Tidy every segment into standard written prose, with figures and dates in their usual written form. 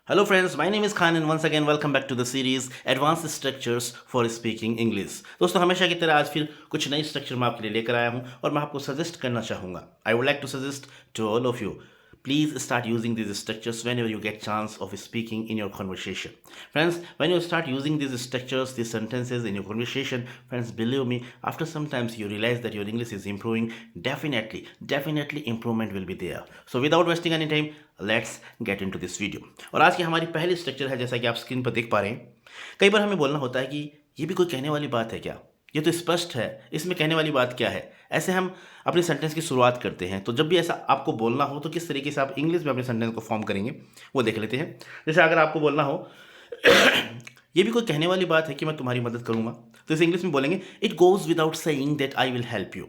Hello friends, my name is Khan and once again welcome back to the series Advanced Structures for Speaking English। दोस्तों हमेशा की तरह आज फिर कुछ नई स्ट्रक्चर मैं आपके लिए लेकर आया हूं और मैं आपको सजेस्ट करना चाहूँगा। I would like to suggest to all of you please start using these structures whenever you get chance of speaking in your conversation. Friends, when you start using these structures, these sentences in your conversation, friends, believe me, after some times you realize that your English is improving. Definitely improvement will be there. So without wasting any time, let's get into this video. और आज की हमारी पहली structure है, जैसा कि आप screen पर देख पा रहे हैं। कई बार हमें बोलना होता है कि ये भी कोई कहने वाली बात है क्या, ये तो स्पष्ट है, इसमें कहने वाली बात क्या है। ऐसे हम अपने सेंटेंस की शुरुआत करते हैं। तो जब भी ऐसा आपको बोलना हो तो किस तरीके से आप इंग्लिश में अपने सेंटेंस को फॉर्म करेंगे वो देख लेते हैं। जैसे अगर आपको बोलना हो ये भी कोई कहने वाली बात है कि मैं तुम्हारी मदद करूंगा, तो इसे इंग्लिश में बोलेंगे it goes without saying that I will help you.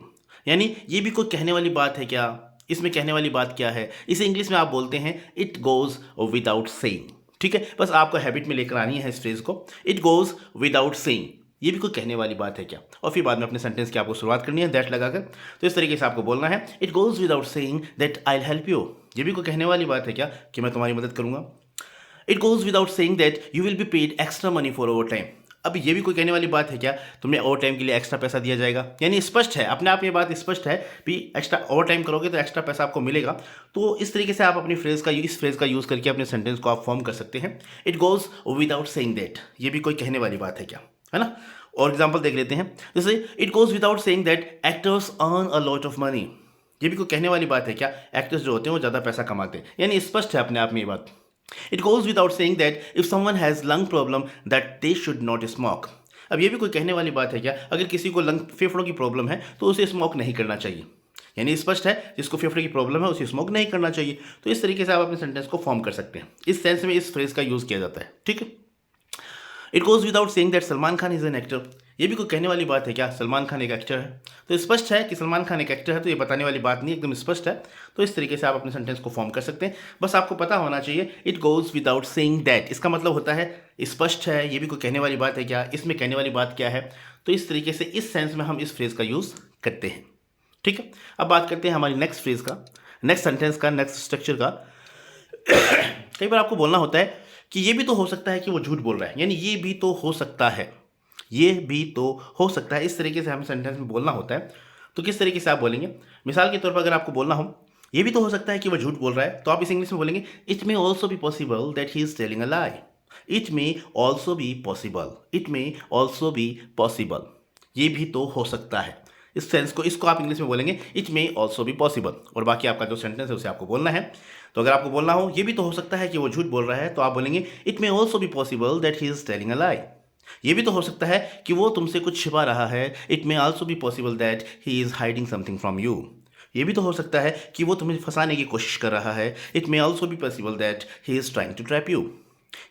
यानी ये भी कोई कहने वाली बात है क्या, इसमें कहने वाली बात क्या है, इसे इंग्लिश में आप बोलते हैं इट गोज विदाउट सेइंग। ठीक है, बस आपको हैबिट में लेकर आनी है इस फ्रेज को, इट गोज विदाउट सेइंग। ये भी कोई कहने वाली बात है क्या, और फिर बाद में अपने सेंटेंस की आपको शुरुआत करनी है दैट लगाकर। तो इस तरीके से आपको बोलना है it goes without saying that I will help you. ये भी कोई कहने वाली बात है क्या कि मैं तुम्हारी मदद करूंगा। It goes without saying that you will be paid extra money for over time. अब ये भी कोई कहने वाली बात है क्या, तुम्हें ओवर टाइम के लिए एक्स्ट्रा पैसा दिया जाएगा। यानी स्पष्ट है, अपने आप ये बात स्पष्ट है भी एक्स्ट्रा ओवर टाइम करोगे तो एक्स्ट्रा पैसा आपको मिलेगा। तो इस तरीके से आप अपनी फ्रेज का इस फ्रेज का यूज़ करके अपने सेंटेंस को आप फॉर्म कर सकते हैं। It goes without saying that, ये भी कोई कहने वाली बात है क्या, है ना। और एग्जाम्पल देख लेते हैं, जैसे it goes without saying that actors earn a lot of money. ये भी कोई कहने वाली बात है क्या, एक्टर्स जो होते हैं वो ज़्यादा पैसा कमाते हैं। यानी स्पष्ट है अपने आप में ये बात। It goes without saying that if someone has lung problem that they should not smoke. अब ये भी कोई कहने वाली बात है क्या, अगर किसी को लंग फेफड़ों की प्रॉब्लम है तो उसे स्मोक नहीं करना चाहिए। यानी स्पष्ट है, जिसको फेफड़े की प्रॉब्लम है उसे स्मोक नहीं करना चाहिए। तो इस तरीके से आप अपने सेंटेंस को फॉर्म कर सकते हैं। इस सेंस में इस फ्रेज का यूज़ किया जाता है। ठीक है, it goes without saying that Salman Khan is an actor. ये भी कोई कहने वाली बात है क्या, सलमान खान एक एक्टर है। तो स्पष्ट है कि सलमान खान एक एक्टर है, तो ये बताने वाली बात नहीं, एकदम स्पष्ट है। तो इस तरीके से आप अपने सेंटेंस को फॉर्म कर सकते हैं। बस आपको पता होना चाहिए it goes without saying that, इसका मतलब होता है स्पष्ट है, ये भी कोई कहने वाली बात है क्या, इसमें कहने वाली बात क्या है। तो इस तरीके से इस सेंस में हम इस फ्रेज का यूज़ करते हैं। ठीक है, अब बात करते हैं हमारी नेक्स्ट फ्रेज का, नेक्स्ट सेंटेंस का, नेक्स्ट स्ट्रक्चर का। कई बार आपको बोलना होता है कि ये भी तो हो सकता है कि वो झूठ बोल रहा है। यानी ये भी तो हो सकता है, ये भी तो हो सकता है। इस तरीके से हमें सेंटेंस में बोलना होता है। तो किस तरीके से आप बोलेंगे, मिसाल के तौर पर अगर आपको बोलना हो ये भी तो हो सकता है कि वो झूठ बोल रहा है, तो आप इस इंग्लिश में बोलेंगे it may also be possible that he is telling a lie. It may also be possible, it may also be possible, ये भी तो हो सकता है। इस सेंस को, इसको आप इंग्लिश में बोलेंगे it may also be possible. और बाकी आपका जो सेंटेंस है उसे आपको बोलना है। तो अगर आपको बोलना हो ये भी तो हो सकता है कि वो झूठ बोल रहा है, तो आप बोलेंगे it may also be possible that he is telling a lie. ये भी तो हो सकता है कि वो तुमसे कुछ छिपा रहा है। It may also be possible that he is hiding something from you. ये भी तो हो सकता है कि वो तुम्हें फंसाने की कोशिश कर रहा है। It may also be possible that he is trying to trap you.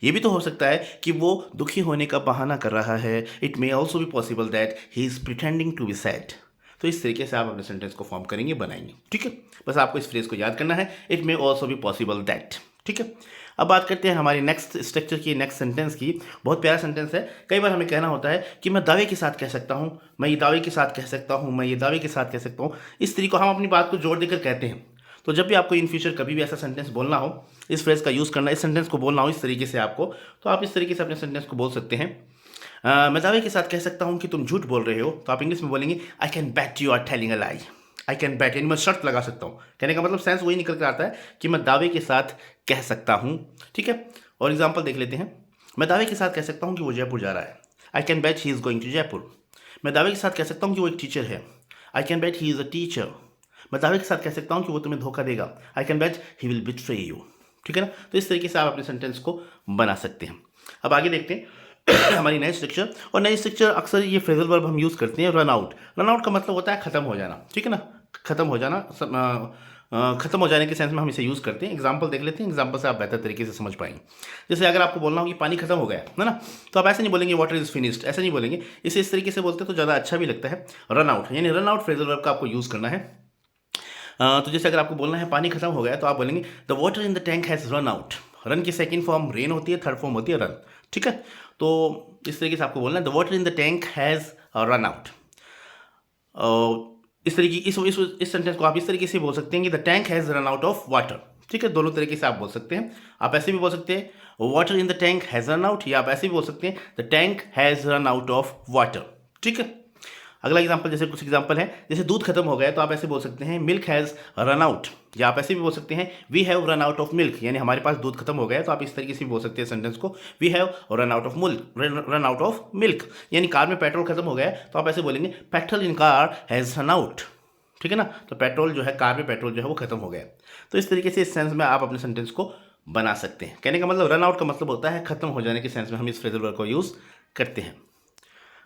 ये भी तो हो सकता है कि वो दुखी होने का बहाना कर रहा है। It may also be possible that he is pretending to be sad. तो इस तरीके से आप अपने सेंटेंस को फॉर्म करेंगे, बनाएंगे। ठीक है, बस आपको इस फ्रेज को याद करना है, it may also be possible that. ठीक है, अब बात करते हैं हमारी नेक्स्ट स्ट्रक्चर की, नेक्स्ट सेंटेंस की। बहुत प्यारा सेंटेंस है। कई बार हमें कहना होता है कि मैं दावे के साथ कह सकता हूँ, मैं ये दावे के साथ कह सकता हूँ, मैं ये दावे के साथ कह सकता हूँ। इस तरीके हम अपनी बात को जोड़ देकर कहते हैं। तो जब भी आपको इन फ्यूचर कभी भी ऐसा सेंटेंस बोलना हो, इस फ्रेज का यूज़ करना, इस सेंटेंस को बोलना हो इस तरीके से आपको, तो आप इस तरीके से अपने सेंटेंस को बोल सकते हैं। मैं दावे के साथ कह सकता हूँ कि तुम झूठ बोल रहे हो, तो आप इंग्लिश में बोलेंगे I can bet you are telling a lie. I can bet, यानी मैं शर्त लगा सकता हूँ। कहने का मतलब सेंस वही निकल कर आता है कि मैं दावे के साथ कह सकता हूँ। ठीक है, और एग्जाम्पल देख लेते हैं। मैं दावे के साथ कह सकता हूँ कि वो जयपुर जा रहा है। I can bet he is going to Jaipur. मैं दावे के साथ कह सकता हूँ कि वो एक टीचर है। I can bet he is a teacher. मैं दावे के साथ कह सकता हूँ कि वो तुम्हें धोखा देगा। आई can bet he will betray you. ठीक है ना, तो इस तरीके से आप अपने सेंटेंस को बना सकते हैं। अब आगे देखते हैं हमारी नई स्ट्रक्चर। और नई स्ट्रक्चर अक्सर ये फ्रेजल वर्ब हम यूज़ करते हैं, रन आउट। रन आउट का मतलब होता है ख़त्म हो जाना। ठीक है ना, ख़त्म हो जाना, ख़त्म हो जाने के सेंस में हम इसे यूज़ करते हैं। एग्जाम्पल देख लेते हैं, एग्जाम्पल से आप बेहतर तरीके से समझ पाएंगे। जैसे अगर आपको बोलना हो कि पानी खत्म हो गया है ना, तो आप ऐसे नहीं बोलेंगे वाटर इज़ फिनिश्ड, ऐसे नहीं बोलेंगे। इसे इस तरीके से बोलते हैं तो ज़्यादा अच्छा भी लगता है। रन आउट, यानी रन आउट फ्रेजल वर्ब का आपको यूज़ करना है। तो जैसे अगर आपको बोलना है पानी खत्म हो गया, तो आप बोलेंगे the water in the tank has run out. Run की सेकंड फॉर्म रेन होती है, थर्ड फॉर्म होती है रन। ठीक है, तो इस तरीके से आपको बोलना है the water in the tank has run out. इस तरीके इस सेंटेंस को आप इस तरीके से बोल सकते हैं कि the tank has run out of water. ठीक है, दोनों तरीके से आप बोल सकते हैं। आप ऐसे भी बोल सकते हैं water in the tank has run out, या आप ऐसे भी बोल सकते हैं the tank has run out of water. ठीक है, अगला एग्जाम्पल, जैसे कुछ एग्जाम्पल है, जैसे दूध खत्म हो गया तो आप ऐसे बोल सकते हैं मिल्क हैज़ रन आउट, या आप ऐसे भी बोल सकते हैं we have run out of milk, यानी हमारे पास दूध खत्म हो गया। तो आप इस तरीके से भी बोल सकते हैं सेंटेंस को, we have run out of milk, run out of milk, यानी कार में पेट्रोल खत्म हो गया तो आप ऐसे बोलेंगे petrol in car has run out. ठीक है ना, तो पेट्रोल जो है, कार में पेट्रोल जो है वो खत्म हो गया। तो इस तरीके से इस सेंस में आप अपने सेंटेंस को बना सकते हैं। कहने का मतलब रन आउट का मतलब होता है खत्म हो जाने के सेंस में हम इस फ्रेजल वर्ब को यूज़ करते हैं।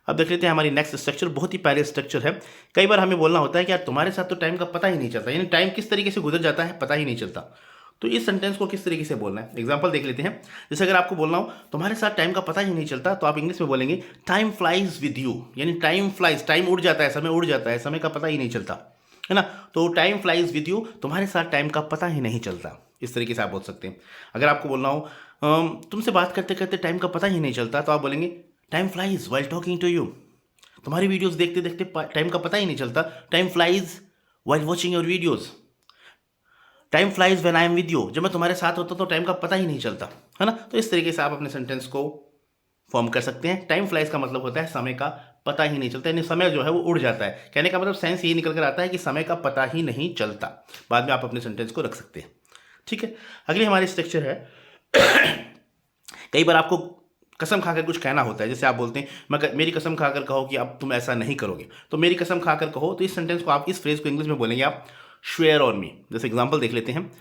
अब देख लेते हैं हमारी नेक्स्ट स्ट्रक्चर, बहुत ही प्यारी स्ट्रक्चर है। कई बार हमें बोलना होता है कि यार तुम्हारे साथ तो टाइम का पता ही नहीं चलता, यानी टाइम किस तरीके से गुजर जाता है पता ही नहीं चलता। तो इस सेंटेंस को किस तरीके से बोलना है, एग्जांपल देख लेते हैं। जैसे अगर आपको बोलना हो तुम्हारे साथ टाइम का पता ही नहीं चलता, तो आप इंग्लिश में बोलेंगे टाइम फ्लाइज विद यू, यानी टाइम फ्लाइज, टाइम उड़ जाता है, समय उड़ जाता है, समय का पता ही नहीं चलता, है ना। तो टाइम फ्लाइज विद यू, तुम्हारे साथ टाइम का पता ही नहीं चलता, इस तरीके से आप बोल सकते हैं। अगर आपको बोलना हो तुमसे बात करते करते टाइम का पता ही नहीं चलता, तो आप बोलेंगे time flies while talking to you, तुम्हारी वीडियोस देखते देखते टाइम का पता ही नहीं चलता, time flies while watching your videos, time flies when I am with you, जब मैं तुम्हारे साथ होता तो टाइम का पता ही नहीं चलता, है ना। तो इस तरीके से आप अपने सेंटेंस को फॉर्म कर सकते हैं। टाइम फ्लाइज का मतलब होता है समय का पता ही नहीं चलता, यानी समय जो है वो उड़ जाता है। कहने का मतलब सेंस यही निकल कर आता है कि समय का पता ही नहीं चलता। बाद में आप अपने सेंटेंस को रख सकते हैं। ठीक है, अगली हमारी स्ट्रक्चर है कई बार आपको कसम खाकर कुछ कहना होता है, जैसे आप बोलते हैं मेरी कसम खाकर कहो कि अब तुम ऐसा नहीं करोगे, तो मेरी कसम खाकर कहो, तो इस सेंटेंस को आप, इस फ्रेज को इंग्लिश में बोलेंगे आप स्वेयर ऑन मी। जैसे एग्जांपल देख लेते हैं,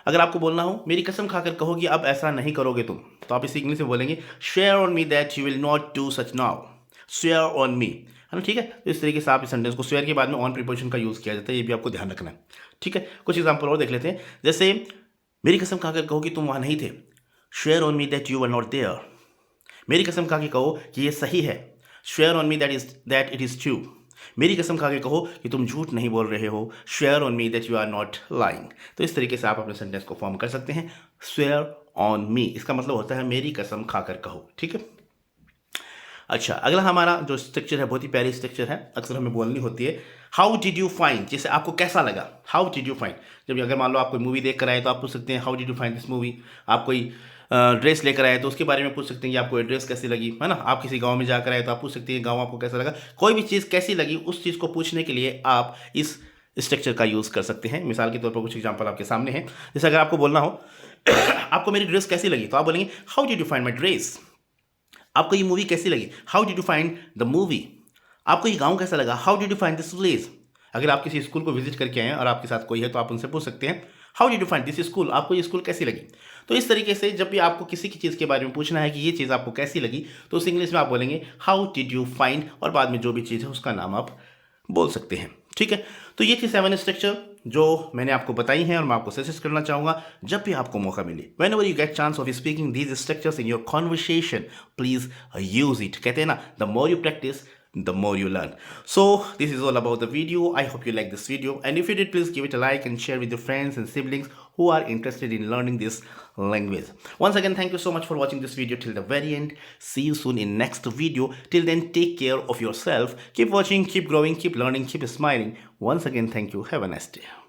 अगर आपको बोलना हो मेरी कसम खाकर कहो कि अब ऐसा नहीं करोगे तुम, तो आप इसे इंग्लिश में बोलेंगे swear on me that you will not do such now, swear on मी, है ना। ठीक है, तो इस तरीके से आप इस सेंटेंस को, स्वेयर के बाद में ऑन प्रीपोजिशन का यूज़ किया जाता है, ये भी आपको ध्यान रखना है। ठीक है, कुछ एग्जाम्पल और देख लेते हैं। जैसे मेरी कसम खाकर कहो कि तुम वहाँ नहीं थे, swear on me that you were not there, मेरी कसम खा के कहो कि ये सही है, swear on me that it is true, मेरी कसम खा के कहो कि तुम झूठ नहीं बोल रहे हो, swear on me that you are not lying. तो इस तरीके से आप अपने सेंटेंस को फॉर्म कर सकते हैं, स्वेयर ऑन मी, इसका मतलब होता है मेरी कसम खाकर कहो। ठीक है, अच्छा, अगला हमारा जो स्ट्रक्चर है बहुत ही प्यारी स्ट्रक्चर है, अक्सर हमें बोलनी होती है, हाउ डिड यू फाइंड, जैसे आपको कैसा लगा, हाउ डिड यू फाइंड। जब अगर मान लो आप कोई मूवी देख कर आए तो आप पूछ सकते हैं how did you find this movie. आप कोई ड्रेस लेकर आए तो उसके बारे में पूछ सकते हैं कि आपको ड्रेस कैसी लगी, है ना। आप किसी गांव में जाकर आए तो आप पूछ सकते हैं गांव आपको कैसा लगा। कोई भी चीज़ कैसी लगी, उस चीज़ को पूछने के लिए आप इस स्ट्रक्चर का यूज़ कर सकते हैं। मिसाल के तौर पर कुछ एग्जाम्पल आपके सामने हैं। जैसे अगर आपको बोलना हो आपको मेरी ड्रेस कैसी लगी, तो आप बोलेंगे how did you find my dress. आपको ये मूवी कैसी लगी, how did you find the movie. आपको ये गांव कैसा लगा, how did you find this village. अगर आप किसी स्कूल को विजिट करके आए हैं और आपके साथ कोई है तो आप उनसे पूछ सकते हैं how did you find this school, आपको ये स्कूल कैसी लगी। तो इस तरीके से जब भी आपको किसी की चीज़ के बारे में पूछना है कि ये चीज़ आपको कैसी लगी, तो उस इंग्लिश में आप बोलेंगे हाउ डिड यू फाइंड, और बाद में जो भी चीज़ है उसका नाम आप बोल सकते हैं। ठीक है, तो ये थी 7 स्ट्रक्चर जो मैंने आपको बताई हैं और मैं आपको सजेस्ट करना चाहूँगा जब भी आपको मौका मिले, whenever you get chance of speaking these structures in your conversation, please use it। कहते हैं ना, the more you practice the more you learn। So this is all about the video। I hope you like this video, and if you did, please give it a like and share with your friends and siblings who are interested in learning this language। Once again, thank you so much for watching this video till the very end। See you soon in next video। Till then, take care of yourself, keep watching, keep growing, keep learning, keep smiling। Once again, thank you, have a nice day।